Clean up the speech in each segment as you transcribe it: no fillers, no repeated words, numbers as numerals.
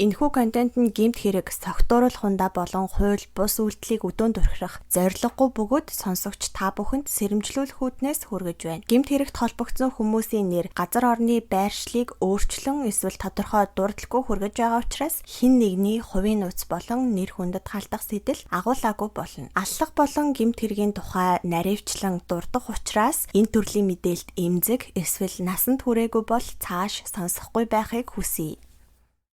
Энэхүү контент нь гэмт хэрэг, согтууруулах хундаа болон хууль, бус үйлдэлийг өдөөнд өрхөх зорилгогүй бөгөөд сонсогч та бүхэнд сэрэмжлүүлэх үүднээс хүргэж байна. Гэмт хэрэгт холбогдсон хүмүүсийн нэр, газар орны байршлыг өөрчлөн эсвэл тодорхой дурдлаггүй хүргэж байгаа учраас хэн нэгний хувийн нууц болон нэр хүндэд халдах сэтэл агуулаагүй болно. Аллах болон гэмт хэргийн тухай наривчлан дурдах учраас энэ төрлийн мэдээлэлд эмзэг эсвэл насанд хүрээгүй бол цааш сонсохгүй байхыг хүсье.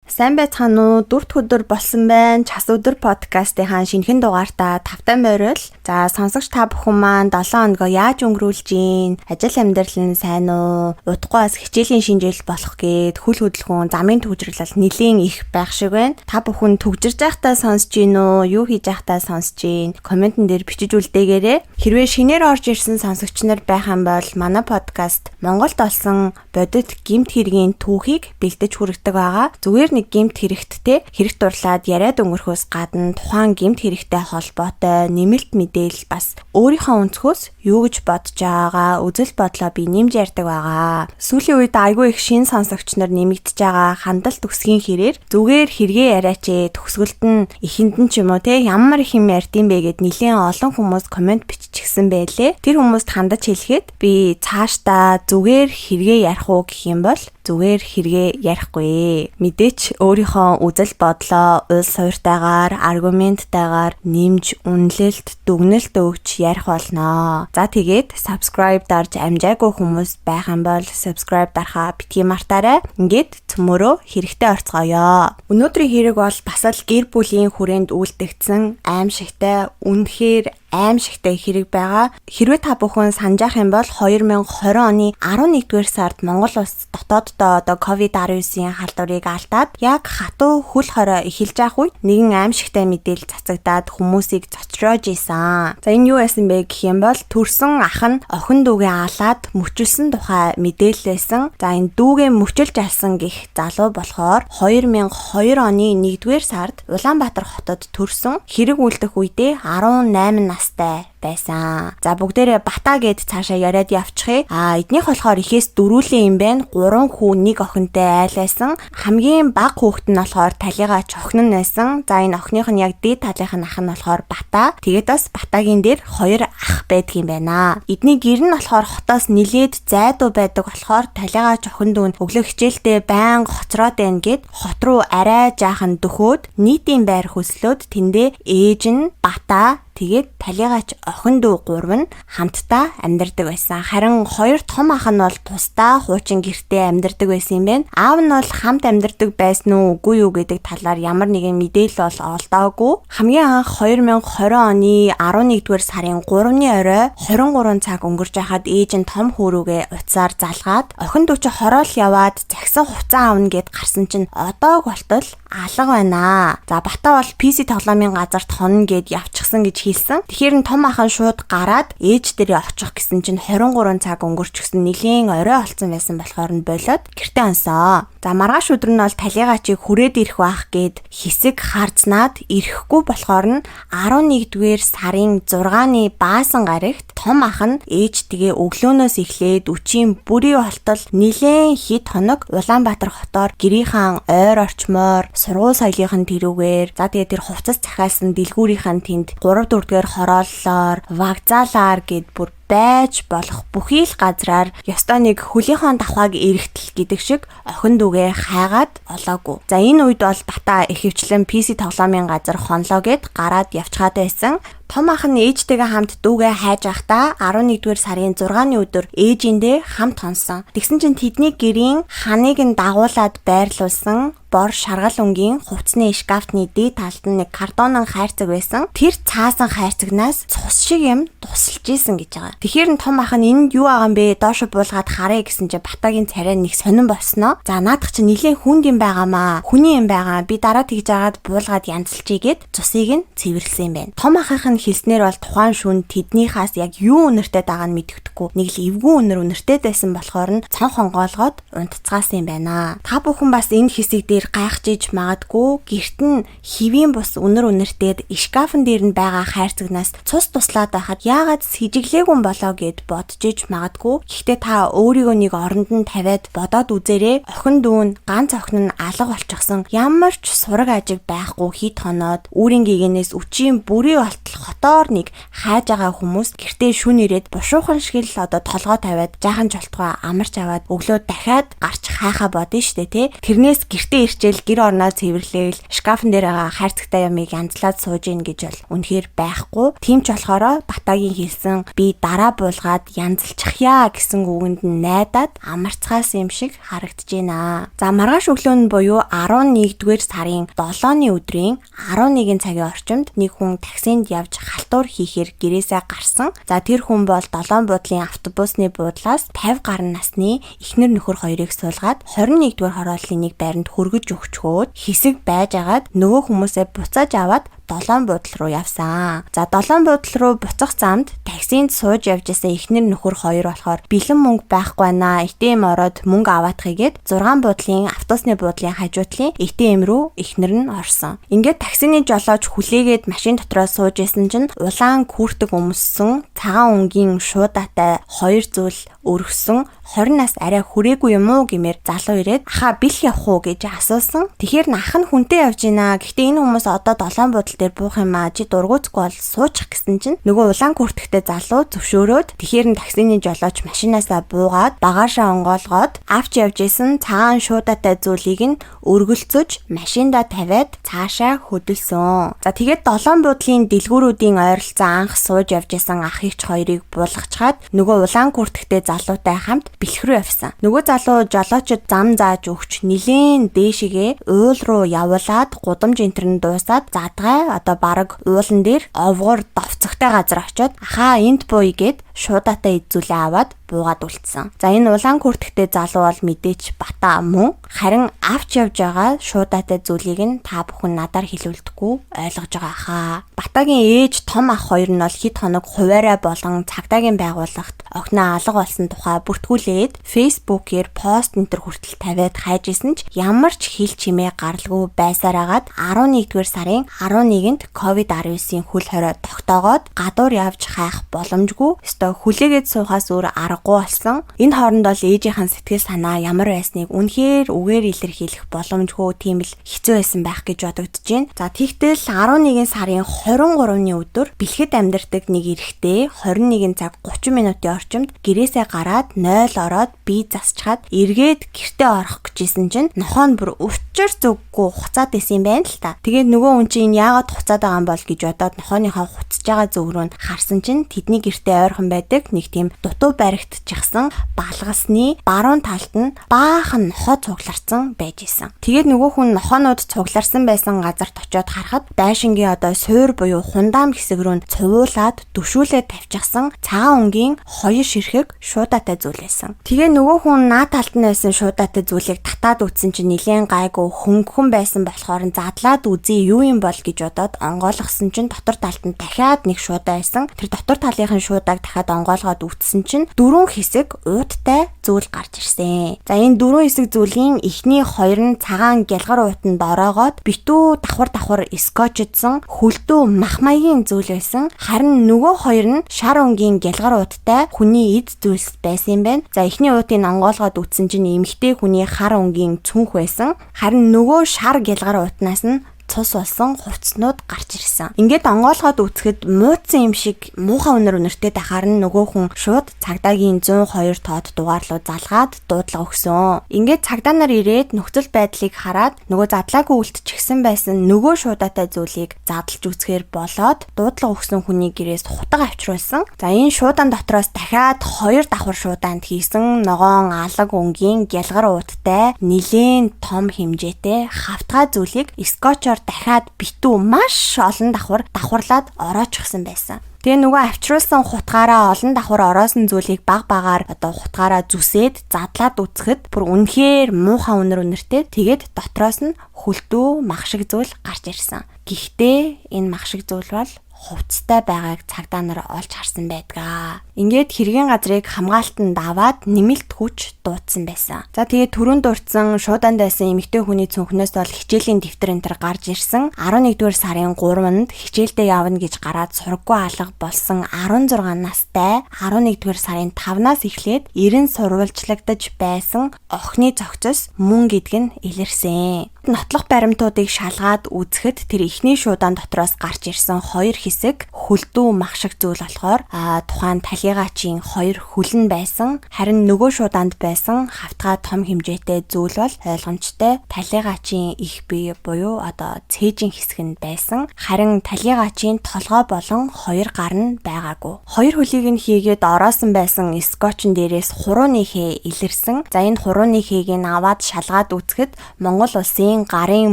Сайн байцгаана уу? Дүрт өдөр болсон байна. Час өдөр подкастынхаа шинэхэн дугаартаа тавтай морил. За сонсогч та бүхэн маань 7 хоногоо яаж өнгөрүүлж гин? Ажил амьдрал нь сайн уу? Удахгүй бас хичээлийн шинжил болох гээд хөл хөдөлгөөн, замын төвжирлэл нэлийн их байх шиг байна. Та бүхэн төгжирж байхдаа сонсож гин үү? Юу хийж байхдаа сонсож гин? Комментэн дээр бичиж үлдээгээрэй. Хэрвээ шинээр орж ирсэн сонсогч нар байх юм бол манай подкаст Монголд олсон бодит гэмт хэргийн түүхийг бэлдэж хүргэдэг байгаа. Зүгээр нэг гэмт хэрэгттэй хэрэг дурлаад яриад өнгөрөхөөс гадна тухайн гэмт хэрэгтэй холбоотой нэмэлт мэдээлэл бас өөрийнхөө өнцгөөс юу гэж бодож байгаагаа үзэл бодлоо би нэмж ярьдаг байгаа. Сүүлийн үед айгүй их шин сонсогч нар нэмэгдэж байгаа хандлт өсгийн хэрээр зүгээр хэрэгээ яриач төгсгөлд нь эхэнд нь ч юм уу те ямар их юм ярьдсан бэ гэд нэлээд олон хүмүүс комент биччихсэн байлээ. Тэр хүмүүст хандаж хэлэхэд би цаашдаа зүгээр хэрэгээ ярих уу гэх юм бол зүгээр хэрэгээ ярихгүй. Мэдээч өөрийнхөө үзэл бодлоо уул сууртайгаар, аргументтайгаар нэмж үнэлэлт, дүгнэлт өгч ярих болно. За тэгээд subscribe дарж амжаагүй хүмүүс байх юм бол subscribe дарахаа битгий мартаарай. Ингээд цөмөрөө хэрэгтэй орцгоё. Өнөөдрийн хэрэг бол бас л гэр бүлийн хүрээнд үйлдэгдсэн аимшигтай үнэхээр аимшигтай хэрэг байгаа. Хэрвээ та бүхэн санджаах юм бол 2020 оны 11-р сард Монгол улс дотооддоо COVID-19-ийн халдварыг алдаад яг хатуу хөл хорой эхэлж байх үед нэгэн аимшигтай мэдээлэл цацагдаад хүмүүсийг цочроож исэн. За энэ юу байсан бэ гэх юм бол төрсөн ах нь охин дүүгээ алаад мөчилсөн тухай мэдээлэл байсан. За энэ дүүгээ мөчилж алсан гэх залуу болохоор 2002 оны 1-р сард Улаанбаатар хотод төрсөн. Хэрэг үлдэх үедээ 18 настай байсан. За бүгдээрээ бата гэд цаашаа яриад явчихъя. Эднийх болохоор ихээс дөрүүлэн юм байна. 3 хүү, 1 охинтой айлайсан. Хамгийн бага хүүхэд нь болохоор талигаа охин нь байсан. За энэ охиных нь яг дээд талынх нь ах нь болохоор бата. Тэгээд бас батагийн дээр 2 ах байдгийн байна. Эдний гэр нь болохоор хотоос нилээд зайдуу байдаг болохоор талигаа охин дүүн өглөө хичээлдээ байнга хоцроод байна гэд хот руу арай жаахан дөхөөд нийтийн байр хөслөөд тэндээ ээж нь бата тэгээд талигач охин дүү 3 нь хамтдаа амьдардаг байсан. Харин 2 том ах нь бол тусдаа хуучин гэртээ амьдардаг байсан юм байна. Аав нь бол хамт амьдардаг байсан уу үгүй юу гэдэг талаар ямар нэгэн мэдээлэл бол олдоогүй. Хамгийн анх 2020 оны 11-р сарын 3-ны орой 23 цаг өнгөрч байхад ээж нь том хөөрүүгээ утсаар залгаад охин дүү чи хороол яваад загсан хувцас аавна гэд гарсан чинь одоо болтол алга байна. За бата бол PC тоглоомын газарт хонно гэд явчихсан гэж хэлсэн. Тэгэхээр н том ахын шууд гараад ээж дээрээ очих гэсэн чинь 23 цаг өнгөрчихсөн нэлийн орой олцсон байсан болохоор нь болоод гэртээ онсоо. За маргааш өдөр нь бол талигаачийг хүрээд ирэх байх гэд хэсэг харцнаад ирэхгүй болохоор нь 11-р сарын 6-ны баасан гарагт том ах нь ээж тгээ өглөөнөөс эхлээд өчийн бүрийн болтол нэлээд хэд хоног Улаанбаатар хотоор гэрийнхэн ойр орчмоор сургууль соёлынхын тэрүүгээр за тэгээ тэр хувцас захиалсан дэлгүүрийнхэн тэнд 3-4-р хорооллоор вокзалаар гэд бүр байж болох бүхий л газраар ёстой нэг хөлийнхөө давхааг эргэтэл гэдэг шиг охин дүүгээ хайгаад олоогүй. За энэ үед бол бата ихэвчлэн PC тоглоомын газар хонлоо гэд гараад явчихад байсан. Том ах нь ээжтэйгээ хамт дүүгээ хайж байхдаа 11-р сарын 6-ны өдөр ээжиндээ хамт хонсон. Тэгсэн чинь тэдний гэрийн ханыг нь дагуулад байрлуулсан бор шаргал өнгийн хувцсны шкафны дээд талд нь нэг картонын хайрцаг байсан. Тэр цаасан хайрцагнаас цус шиг юм тусалж исэн гэж байгаа. Тэгэхээр нь том ах нь энд юу байгаа юм бэ? Доошо буулгаад харъя гэсэн чинь батагийн царай нэг сонирн болсноо. За наадах чинь нилээн хүнд юм байгаамаа. Хүний юм байгаа. Би дараа тэгж агаад буулгаад янзалчий гэд цусыг нь цэвэрлсэн юм байна. Том ахынх нь хэлснээр бол тухайн шүн тэднийхээс яг юу үнэртэй байгааг нь мэддэхгүй. Нэг л эвгүй үнэр үнэртэй байсан болохоор нь цон хонгоолгоод унтцгаасан юм байна. Та бүхэн бас энэ хэсэг дээр тэр гайхаж магадгүй гэрт нь хэвийн бус үнэртэйд шкафн дээр нь байгаа хайрцагнаас цус туслаад байхад яагаад сэжиглээгүй болоо гэд бодож иж магадгүй. Гэхдээ та өөрийгөө нэг оронд нь тавиад бодоод үзээрэй. Охин дүүн ганц охин нь алга болчихсон. Ямар ч сураг ажиг байхгүй хит хоноод үүрийн гээгэнээс үчийн бүрий болтол хотоор нэг хайж байгаа хүмүүс гэртээ шүн ирээд бушуухан шиг л одоо толгой тавиад жаахан жолтгоо амарч аваад өглөө дахиад гарч хайхаа бодно штэ тий. Тэрнээс гэртээ ирчээл гэр орноо цэвэрлээл шкафн дээр байгаа хайрцагтай ямыг янзлаад сууж ийн гэж бол үнэхээр байхгүй. Тийм ч болохоор Батагийн хэлсэн би дараа буулгаад янзлчихъя гэсэн үгэнд нь найдаад амарцгаас юм шиг харагдаж байна. За маргааш өглөө нь буюу 11-р сарын 7-ны өдрийн 11 цагийн орчимд нэг хүн таксинд явж халтур хийхээр гэрээсээ гарсан. За тэр хүн бол 7 буудлын автобусны буудлаас 50 гаруй насны эхнэр нөхөр хоёрыг суулгаад 21-р хорооллын нэг байранд хөргөж өгчхөөд хэсэг байжгаад нөгөө хүмүүсээ буцааж аваад 7 буудал руу явсан. За 7 буудал руу буцах замд таксинд сууж явж байсан эхнэр нөхөр хоёр болохоор бэлэн мөнгө байхгүй байна. ATM ороод мөнгө аваадахыгээд 6 буудлын автобусны буудлын хажуутлын ATM рүү эхнэр нь орсон. Ингээд таксины жолооч хүлээгээд машин дотроо сууж исэн чинь улаан күртэг өмссөн цагаан өнгийн шуудатай хоёр зүйл өргөсөн 20 нас арай хүрээгүй юм уу гэмээр залуу ирээд ахаа бэлх явах уу гэж асуусан. Тэгэхээр ах нь хүнтэй явж байна. Гэхдээ энэ хүмүүс одоо 7 буудал дээр буух юм аа. Чи дургуцгүй бол суучих гэсэн чинь нөгөө улаан күртэгтэй залуу зөвшөөрөөд тэгэхээр нь таксины жолооч машинаасаа буугаад багаашаа онгоолгоод авч явж исэн цагаан шуудатай зүйлийг нь өргөлцөж машинда тавиад цаашаа хөдөлсөн. За тэгээд 7 буудлын дэлгүүрүүдийн ойролцоо анх сууж явж исэн ах ихч хоёрыг буулгачаад нөгөө улаан күртэгтэй залуутай хамт бэлх рүү явсан. Нөгөө залуу жолоочод зам зааж өгч нилээн дээшигээ уул руу явуулаад гудамж энтерн дуусаад задгай одоо бараг уулан дээр овгоор довцогтой газар очиод ахаа энд бууя гэд шуудатай эзүүлээ аваад буугаад үлдсэн. За энэ улаан күртэгтэй залуу бол мэдээч бата мөн харин авч явж байгаа шуудатай зүйлийг нь та бүхэн надаар хэлүүлдэггүй ойлгож байгаа хаа. Батагийн ээж том ах хоёр нь бол хэд хоног хуваарай болон цагдаагийн байгууллагт охиноо алга болсон тухай бүртгүүлээд фейсбүүкээр пост энтер хүртэл тавиад хайж исэн ч ямар ч хил чимээ гаралгүй байсараагаад 11-р сарын 11-нд COVID-19-ийн хөл хорой тогтоогоод гадуур явж хайх боломжгүй өстой хүлээгээд суухаас өөр аргагүй болсон. Энэ хооронд бол ээжийнхэн сэтгэл санаа ямар байсныг үнэхээр үгээр илэрхийлэх боломжгүй тийм л хэцүү байсан байх гэж бодогдож байна. За тэгтэл 11 сарын 23-ны өдөр бэлгэд амьдардаг нэг эрэгтэй 21 цаг 30 минутын орчимд гэрээсээ гараад 0 ороод бие засчаад эргээд гэртээ орох гэжсэн чинь нохоо нь бүр учир зүггүй хуцаад исэн юм байна л та. Тэгээд нөгөө хүн чинь яагаад хуцаад байгаа юм бол гэж бодоод нохооныхоо хуцаж байгаа зүг рүү харсан чинь тэдний гэртээ ойрхон байдаг нэг тийм дутуу баригдчихсан балгасны баруун талд нь баахан нохоо цугларсан байж исэн. Тэгээд нөгөө хүн нохоонууд цугларсан байсан газарт очиод харахад дайшингийн одоо суур буюу хундаам хэсэг рүү цувуулаад дөшүүлээд тавьчихсан цагаан өнгийн хоёр ширхэг шуудатай зүйл байсан. Тэгээ нөгөө хүн наа талд нь байсан шуудатай зүйлийг татаад үзсэн чинь нилээн гайгүй хөнгөн байсан болохоор задлаад үзье юу юм бол гэж бодоод онгойлгосон чинь дотор талд нь дахиад нэг шуудаа байсан. Тэр дотор талынхын шуудааг дахиад онгойлгоод үзсэн чинь дөрвөн хэсэг ууттай зүйл гарч ирсэн. За энэ дөрвөн хэсэг зүйлийн эхний хоёр нь цагаан гялгар уутанд ороогоод битүү давхар скотчдсан хөлдөө махмаягийн зүйл байсан. Харин нөгөө хоёр нь шар өнгийн гялгар ууттай хүний эд зүйлс байсан юм байна. За эхний уутыг онгоолгоод үзсэн чинь эмэгтэй хүний хар өнгийн цүнх байсан. Харин нөгөө шар гялгар уутнаас нь цус болсон хувцснууд гарч ирсэн. Ингээд онгоолгоод үзэхэд муудсан юм шиг муухай үнэртэй дахаар нь нөгөө хүн шууд цагдаагийн 102 тоод дугаарлуу залгаад дуудлага өгсөн. Ингээд цагдаа нар ирээд нөхцөл байдлыг хараад нөгөө задлаагүй үлдчихсэн байсан нөгөө шуудатай зүйлийг задлж үзэхээр болоод дуудлага өгсөн хүний гэрээс хутга авчруулсан. За энэ шуудан дотроос дахиад 2 давхар шууданд хийсэн ногоон алаг өнгийн гялгар ууттай нилээн том хэмжээтэй хавтгай зүйлийг скотчоор дахиад битүү маш олон давхарлаад ороочихсан байсан. Тэгээ нөгөө авчруулсан хутгаараа олон давхар ороосон зүйлийг багаар одоо хутгаараа зүсээд задлаад үцхэд бүр үнэхээр муухай үнэртэй тэгээд дотроос нь хөлтөө мах шиг зүйл гарч ирсэн. Гэхдээ энэ мах шиг зүйл бол хувцастай байгааг цагдаа нар олж харсан байдаг. Ингээд хэргийн газрыг хамгаалтанд аваад нэмэлт хүч дуудсан байсан. За тэгээд түрүүн дурдсан шуудаан байсан эмэгтэй хүний цүнхнээс бол хичээлийн дэвтэр энэ төр гарч ирсэн. 11-р сарын 3-нд хичээлдээ явна гэж гараад сургаггүй алга болсон 16 настай 11-р сарын 5-наас эхлээд 90 сурвалжлагдаж байсан охины цогцос мөн гэдг нь илэрсэн. Нотлох баримтуудыг шалгаад үзэхэд тэр ихний шуудаан дотроос гарч ирсэн 2 хэсэг хөлдөө мах шиг зүйл болохоор тухайн талигаачийн 2 хөлн байсан. Харин нөгөө шуудаанд байсан хавтгай том хэмжээтэй зүйл бол ойлгомжтой талигаачийн их бие буюу одоо цээжин хэсэг нь байсан. Харин талигаачийн толгой болон 2 гар нь байгаагүй. 2 хөлийг нь хийгээд ороосон байсан скотчн дээрээс хурууны хээ илэрсэн. За энэ хурууны хээг нь аваад шалгаад үзэхэд Монгол улсын гарын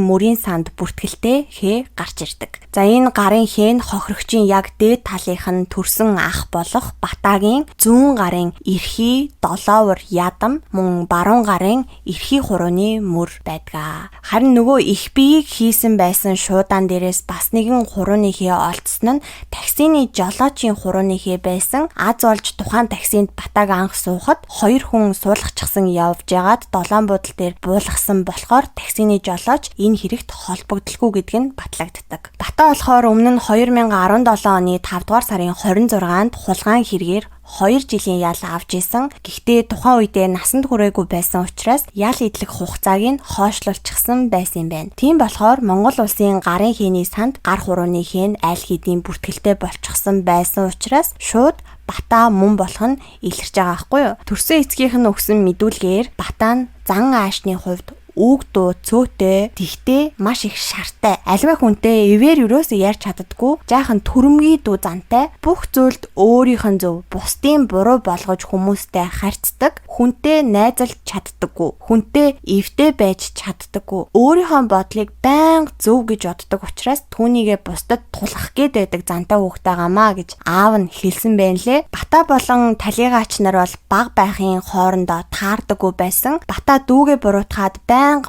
мөрийн санд бүртгэлтэй хээ гарч ирдэг. За энэ гарын хээ нь хохирогчийн яг дээд талынх нь төрсөн ах болох Батагийн зүүн гарын эрхий долоовор ядам мөн баруун гарын эрхий хурууны мөр байдаг. Харин нөгөө их биеийг хийсэн байсан шуудаан дээрээс бас нэгэн хурууны хээ олдсон нь таксины жолоочийн хурууны хээ байсан. Аз олж тухайн таксинд Батаг анх суухад 2 хүн суулгачихсан явж ягаад долоон буудал дээр буулгасан болохоор таксины жолооч энэ хэрэгт холбогдлогүй гэдг нь батлагддаг. Бата болохоор өмнө нь 2017 оны 5 дугаар сарын 26-нд хулгайн хэрэгээр 2 жилийн ял авч исэн. Гэхдээ тухайн үедээ насанд хүрээгүй байсан учраас ял идлэх хугацааг нь хойшлуулчихсан байсан юм байна. Тийм болохоор Монгол улсын гарын хээний санд гар хурууны хэн аль хэдийн бүртгэлтэй болчихсон байсан учраас шууд Бата мөн болох нь илэрч байгаа байхгүй юу? Төрсөн эцгийнх нь өгсөн мэдүүлгээр Бата нь зан аашны хувьд үг дуу цөөтэй тэгтээ маш их шартай. Альва хүнтэй эвээр юусоо ярьж чаддаггүй. Жаахан төрөмгий дүү зантай. Бүх зүйлд өөрийнх нь зөв, бусдын буруу болгож хүмүүстэй харьцдаг. Хүнтэй найзалж чаддаггүй. Хүнтэй эвтэй байж чаддаггүй. Өөрийнхөө бодлыг байнга зөв гэж боддог учраас түүнийгээ бусдад тулах гээд байдаг зантай хүүхдтэй гамаа гэж аав нь хэлсэн байна лээ. Бата болон талигаач нар бол баг байхын хоорондоо таардаггүй байсан. Бата дүүгээ буруутгаад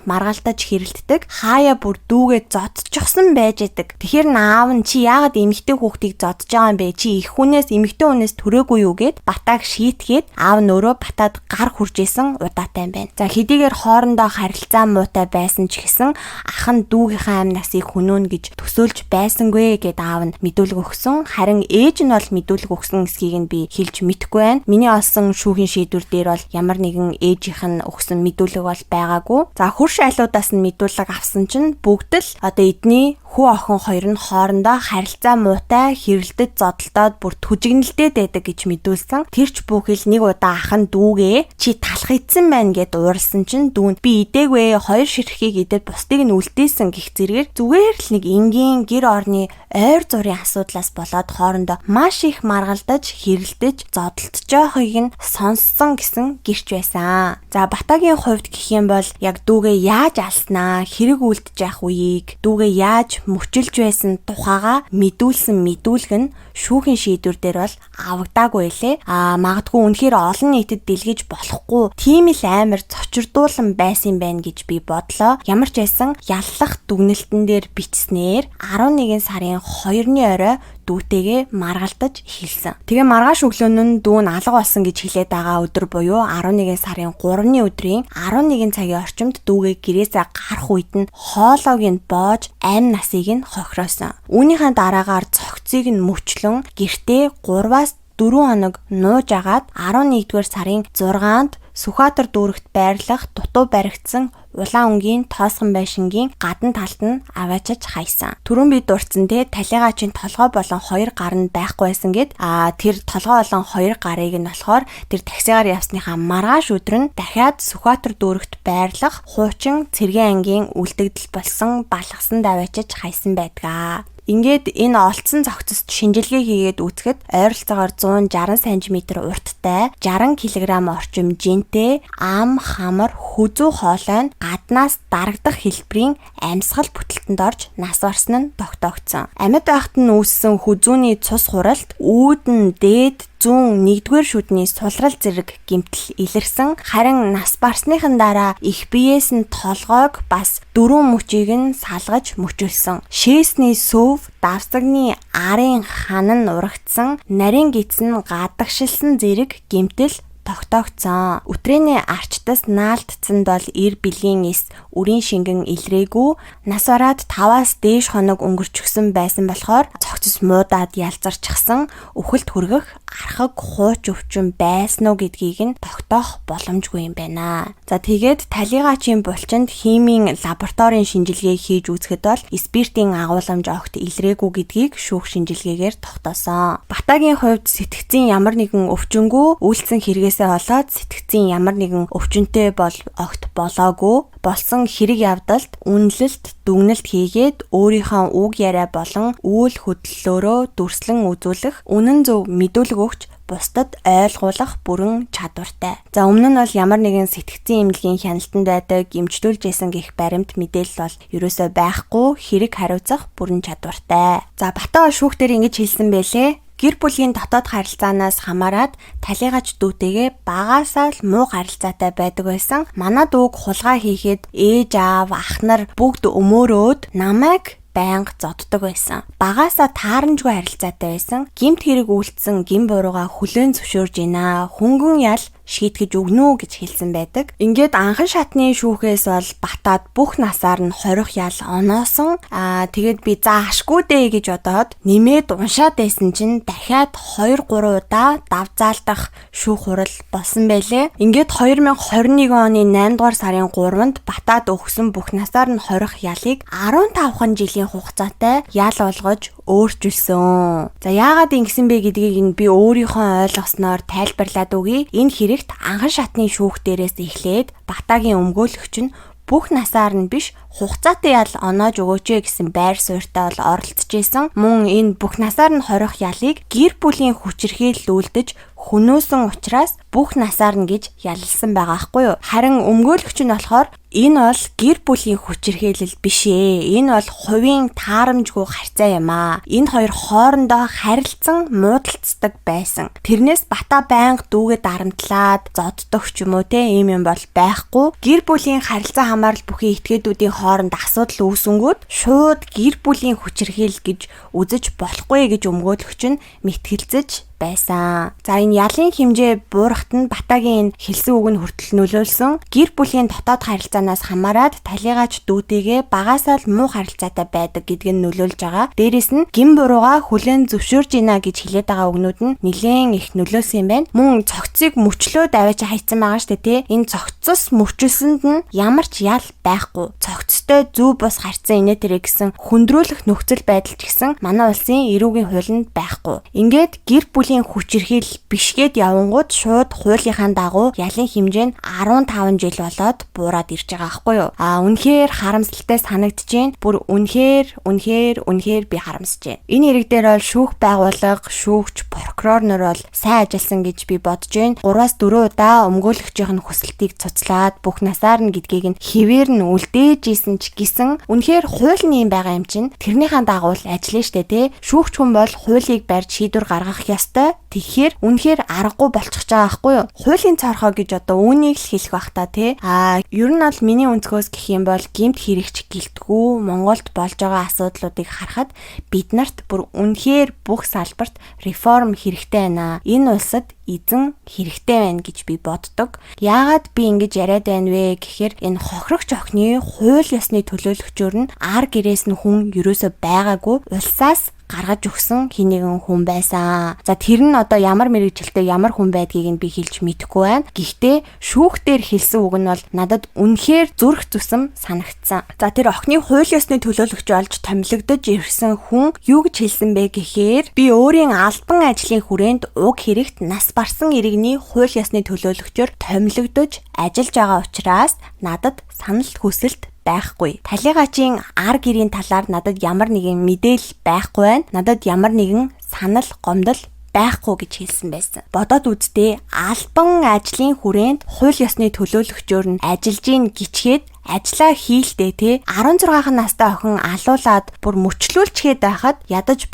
маргаалтаж хэрэлддэг. Хаяа бүр дүүгээ зодчихсон байж идэг. Тэгэхээр наав нь чи яагаад эмэгтэй хүүхдийг зодж байгаа юм бэ? Чи их хүнээс эмэгтэй хүнээс төрөөгүй юу гэд Батаг шийтгээд аав нь өөрөө Батад гар хурж исэн удаатай юм байна. За хэдийгээр хоорондоо харилцаа муутай байсан ч гэсэн ах нь дүүгийнхээ амь насыг хөнөөнө гэж төсөөлж байсангүй гэд аав нь мэдүүлэг өгсөн. Харин ээж нь бол мэдүүлэг өгсөн эсхийг нь би хэлж мэдэхгүй байна. Миний олсон шүүхийн шийдвэр дээр бол ямар нэгэн ээжийнх нь өгсөн мэдүүлэг бол байгаагүй. За хурш айлуудаас нь мэдүүлэг авсан чинь бүгд л одоо эдний хүү охин хоёр нь хоорондоо харилцаа муутай хэрэлдэж зодолдоод бүр түжигнэлдээд байдаг гэж мэдүүлсэн. Тэрч бүхэл нэг удаа ах нь дүүгээ чи талах идсэн байна гэд уурсан чинь дүүн би идээгүй 2 ширхгийг идээд бусдыг нь үлдээсэн гих зэрэгээр зүгээр л нэг энгийн гэр орны ойр зургийн асуудлаас болоод хоорондоо маш их маргалдаж хэрэлдэж зодолдож байгааг нь сонссон гэсэн гэрч байсан. За Батагийн хувьд гэх юм бол яг дүүгээ яаж алснаа, хэрэг үлдэж явах үеийг, дүүгээ яаж мөчилж байсан тухайга мэдүүлсэн мэдүүлэг нь шүүхийн шийдвэр дээр бол авагдаагүй лээ. Магадгүй үнэхээр олон нийтэд дэлгэж болохгүй тийм л амар цочирдуулан байсан байна гэж би бодлоо. Ямар ч байсан яллах дүгнэлтэн дээр бичснээр 11 сарын 2-ны орой дүүтэйгээ маргалдаж хэлсэн. Тэгээ маргааш өглөөн нь дүү нь алга болсон гэж хэлээд байгаа өдөр буюу 11 сарын 3-ны өдрийн 11 цагийн орчимд дүүгээ гэрээсээ гарах үед нь хоолойг нь боож амь насыг нь хохироосон. Үүнийхээ дараагаар цогцыг нь мөчлөн гэртээ 3-аас 4 хоног нууж агаад 11-р сарын 6-нд Сүхбаатар дүүрэгт байрлах дутуу баригдсан улаан өнгийн тоосгон байшингийн гадна талд нь аваачиж хайсан. Түрүүн би дурдсан те талигаачийн толгой болон 2 гар нь байхгүй байсан гэд тэр толгой болон 2 гарыг нь болохоор тэр таксигаар явсныхаа маргааш өдөр нь дахиад Сүхбаатар дүүрэгт байрлах хуучин цэргийн ангийн үлдэгдэл болсон балгасанд аваачиж хайсан байдгаа. Ингээд энэ олцсон цогцост шинжилгээ хийгээд үзэхэд ойролцоогоор 160 см урттай 60 кг орчим жинтэй ам хамар хүзүү хоолой нь гаднаас дарагдах хэлбэрийн амьсгал бүтэлтэнд орж нас барсан нь тогтоогдсон. Амьд байхад нь үүссэн хүзүүний цус хуралд үүдэн дээд 101-р шүдний сулрал зэрэг гэмтэл илэрсэн. Харин нас барсныхан дараа их биеэс нь толгойг бас 4 мөчийг нь салгаж мөчөлсөн. Шээсний сөв, давсагны арын хан нь урагдсан, нарийн гиц нь гадагшилсан зэрэг гэмтэл тогтоогцсон. Өтрээний арчтас наалтцсанд бол эр бэлгийн эс үрийн шингэн илрээгүй, нас бараад 5-аас дээш хоног өнгөрчихсөн байсан болохоор цогцос муудаад ялзарчихсан, үхэлд хүргэх архаг хууч өвчин байсан уу гэдгийг нь тогтоох боломжгүй юм байна. За тэгээд талигачийн булчинд химийн лабораторийн шинжилгээ хийж үзэхэд бол спиртийн агуулмж огт илрээгүй гэдгийг шүүх шинжилгээгээр тогтоосон. Батагийн хувьд сэтгцийн ямар нэгэн өвчнгөө үйлцэн хэрэгээсээ болоод сэтгцийн ямар нэгэн өвчнөд бол огт болоогүй. Болсон хэрэг явдалд үнэлэлт, дүгнэлт хийгээд өөрийнхөө үг яриа болон үйл хөдлөлөөрөө дүрслэн үзүүлэх, үнэн зөв мэдүүлэг өгч бусдад ойлгуулах бүрэн чадвартай. За өмнө нь бол ямар нэгэн сэтгцийн эмнэлгийн хяналтанд байдаг эмчилүүлж байсан гэх баримт мэдээлэл бол ерөөсөө байхгүй, хэрэг хариуцах бүрэн чадвартай. За Бата шүүхтэр ингэж хэлсэн байлээ. Гэр бүлийн дотоод харилцаанаас хамаарат талигач дүүтэйгээ багаасаа л муу харилцаатай байдаг байсан. Манай дүүг хулгай хийхэд ээж аав, ах нар бүгд өмөөрөөд намайг байнга зоддог байсан. Багаасаа таарамжгүй харилцаатай байсан. Гэмт хэрэг үйлдсэн гин бурууга хүлээн зөвшөөрж ийна. Хөнгөн ял шийтгэж өгнө гэж хэлсэн байдаг. Ингээд анхан шатны шүүхээс бол Батад бүх насаар нь 20 ял оноосон. Тэгээд би за ашгүй дээ гэж бодоод нэмээд уншаад байсан чинь дахиад 2-3 удаа давзаалдах шүүх хурал болсон байлээ. Ингээд 2021 оны 8 дугаар сарын 3-нд Батад өгсөн бүх насаар нь 20 ялыг 15 жилийн хугацаатай ял болгож өөрчилсөн. За яагаад ингэсэн бэ гэдгийг би өөрийнхөө ойлгосноор тайлбарлаад өгье. Энэ хэрэгт анхан шатны шүүх дээрээс эхлээд Батагийн өмгөөлөгч нь бүх насаар нь биш хугацаатай ял оноож өгөөч гэсэн байр суурьтай бол оролцож исэн. Мөн энэ бүх насаар нь 20 ялыг гэр бүлийн хүчирхийлүүлдэж хөнөөсөн учраас бүх насаар нь гэж ялсан байгаа аахгүй юу. Харин өмгөөлөгч нь болохоор энэ бол гэр бүлийн хүчирхийлэл биш ээ. Энэ бол хувийн таарамжгүй харьцаа юм аа. Энэ хоёр хоорондоо харилцан муудалцдаг байсан. Тэрнээс Бата байнга дүүгээ дарамтлаад зоддог ч юм уу те ийм юм бол байхгүй. Гэр бүлийн харилцаа хамаарал бүхий этгээдүүдийн хооронд асуудал үүсэнгүүт шууд гэр бүлийн хүчирхийлэл гэж үзэж болохгүй гэж өмгөөлөгч нь мэтгэлцэж байсан. За энэ ялын хэмжээ буурахт нь Батагийн хэлсэн үг нь хүртэл нөлөөлсөн. Гэр бүлийн дотоод харилцаанаас хамаарат талигач дүүтэйгээ багаасаа л муу харилцаатай байдаг гэдг нь нөлөөлж байгаа. Дээрээс нь гин бурууга хүлээн зөвшөөрж ийна гэж хэлээд байгаа үгнүүд нь нэлээд их нөлөөлсөн юм байна. Мөн цогцыг мөчлөөд аваач хайцсан байгаа штэ тий. Энэ цогцос мөчөлсөнд нь ямар ч ял байхгүй. Цогцтой зөв бус харьцаа инээ тэрэ гэсэн хүндрүүлэх нөхцөл байдал ч гэсэн манай улсын эрүүгийн хуулинд байхгүй. Ингээд гэр бүлийн хүчирхийлэл бишгээд явангууд шууд хуулийнхаа дагуу ялын хэмжээ нь 15 жил болоод буураад ирж байгаа аахгүй юу. Үнэхээр харамсалтай санагдаж байна. Бүр үнэхээр би харамсаж байна. Энэ хэрэг дээр бол шүүх байгууллага, шүүгч, прокурор нар бол сайн ажилласан гэж би бодож байна. 3-аас 4 удаа өмгөөлөгчийн хүсэлтийг цуцлаад бүх насаар нь гэдгийг нь хэвээр нь үлдээж исэн ч гэсэн үнэхээр хуулийн юм байгаа юм чинь тэрнийхээ дагуу л ажиллана штэ тий. Шүүгч хүн бол хуулийг барьж шийдвэр гаргах ёстой. Тэгэхээр үнэхээр аргагүй болчихж байгаа байхгүй юу? Хуулийн цорхоо гэж одоо үүнийг л хэлэх бах та тий. Ер нь бол миний өнцгөөс гэх юм бол гэмт хэрэгч гэлтгүү Монголд болж байгаа асуудлуудыг харахад бид нарт бүр үнэхээр бүх салбарт реформ хэрэгтэй байна. Энэ улсад эзэн хэрэгтэй байна гэж би боддог. Яагаад би ингэж яриад байна вэ гэхээр энэ хохирогч охины хууль ёсны төлөөлөгчөөр нь ар гэрээс нь хүн ерөөсөө байгаагүй улсаас гаргаж өгсөн хин нэгэн хүн байсан. За тэр нь одоо ямар мэрэгжилтэй ямар хүн байдгийг нь би хэлж мэдэхгүй байна. Гэхдээ шүүхтэр хэлсэн үг нь бол надад үнэхээр зүрх зүсэм санагдсан. За тэр охины хууль ёсны төлөөлөгч болж томилогдож ирсэн хүн юу гэж хэлсэн бэ гэхээр би өөрийн албан ажлын хүрээнд уг хэрэгт нас барсан иргэний хууль ёсны төлөөлөгчөөр томилогдож ажиллаж байгаа учраас надад санал хүсэлт байхгүй. Талигачийн ар гэрийн талаар надад ямар нэгэн мэдээлэл байхгүй байна. Надад ямар нэгэн санал гомдол байхгүй гэж хэлсэн байсан. Бодоод үзтээ албан ажлын хүрээнд хууль ёсны төлөөлөгчөөр нь ажиллаж ийн гिचгээд ажиллаа хийлдээ те 16 настай охин алуулаад бүр мөчлүүлчгээд байхад ядаж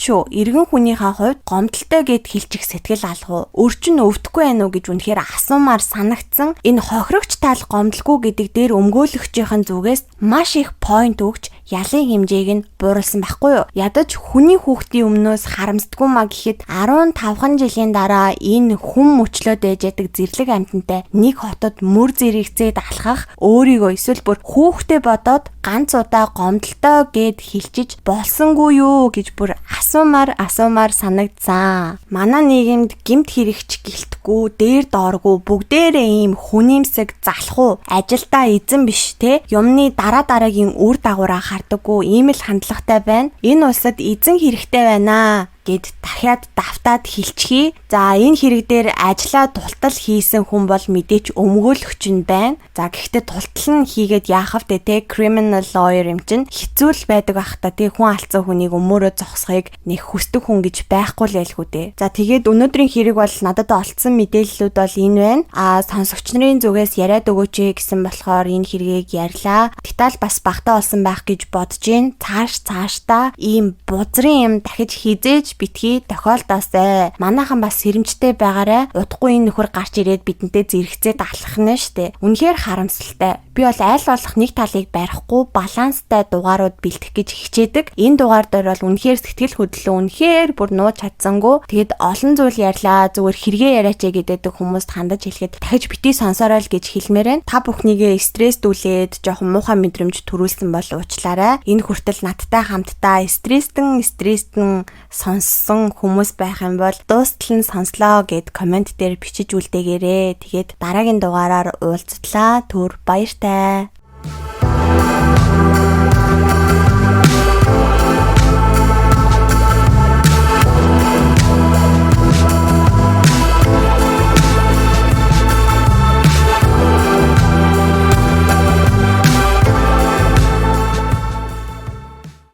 шүү иргэн хүнийхээ хувьд гомдолтой гэд хэлчих сэтгэл алах уу? Өрчин өвдөхгүй байх уу гэж үнэхээр асуумаар санагдсан. Энэ хохирогч тал гомдолгүй гэдэг дээр өмгөөлөгчийн зүгээс маш их point өгч ялын хэмжээг нь бууруулсан байхгүй юу? Ядаж хүний хүүхдийн өмнөөс харамсдаггүй маа гэхэд 15 жилийн дараа энэ хүн мөчлөөд ээж ядаг зэрлэг амьтантай нэг хотод мөр зэрэгцээд алхах өөрийгөө эсвэл бүр хүүхдээ бодоод ганц удаа гомдолтой гэд хэлчиж болсонгүй юу гэж бүр асуумаар санагдсан. Манай нийгэмд гэмт хэрэгч гэлтгүү, дээр дооргүй бүгдээрээ ийм хүниймсэг залхуу, ажилдаа эзэн биш те. Юмны дараагийн үр дагавраа хардаггүй ийм л хандлагатай байна. Энэ улсад эзэн хэрэгтэй байна гэд дахиад давтаад хэлчихье. За энэ хэрэг дээр ажлаа тултал хийсэн хүн бол мэдээч өмгөөлөгч нь байна. За гэхдээ тултал нь хийгээд яах вэ те criminal lawyer юм чинь хэцүү л байдаг бах та тий хүн алдсан хүнийг өмөрөө зогсохыг нэг хүсдэг хүн гэж байхгүй л ялгүй дээ. За тэгээд өнөөдрийн хэрэг бол надад олцсон мэдээллүүд бол энэ байна. Сонсогч нарын зүгээс яриад өгөөч гэсэн болохоор энэ хэргийг ярьлаа. Деталь бас багтаа болсон байх гэж бодож байна. Цаашдаа ийм бузрын юм дахиж хизээж битгий тохиолдоосай. Манайхан бас сэрэмжтэй байгаарай. Удахгүй энэ нөхөр гарч ирээд бидэнтэй зэрэгцээд алхах нь штэ. Үнэхээр харамсалтай. Би бол аль болох нэг талыг барихгүй баланстай дугаарууд бэлтгэх гэж хичээдэг. Энэ дугаар дээр бол үнэхээр сэтгэл хөдлөлөө үнэхээр бүр нууж чадсангүй. Тэгэд олон зүйл ярьлаа. Зүгээр хэрэгээ яриач гэдэг хүмүүст хандаж хэлэхэд дахиж битгий сонсороо л гэж хэлмээр байна. Та бүхнийгээ стресстүүлээд жоохон муухай мэдрэмж төрүүлсэн бол уучлаарай. Энэ хүртэл надтай хамтдаа стresстэн сонссон хүмүүс байх юм бол дуустал нь сонслоо гэд комент дээр бичиж үлдээгээрэй. Тэгээд дараагийн дугаараар уулзтлаа. Түр баяртай.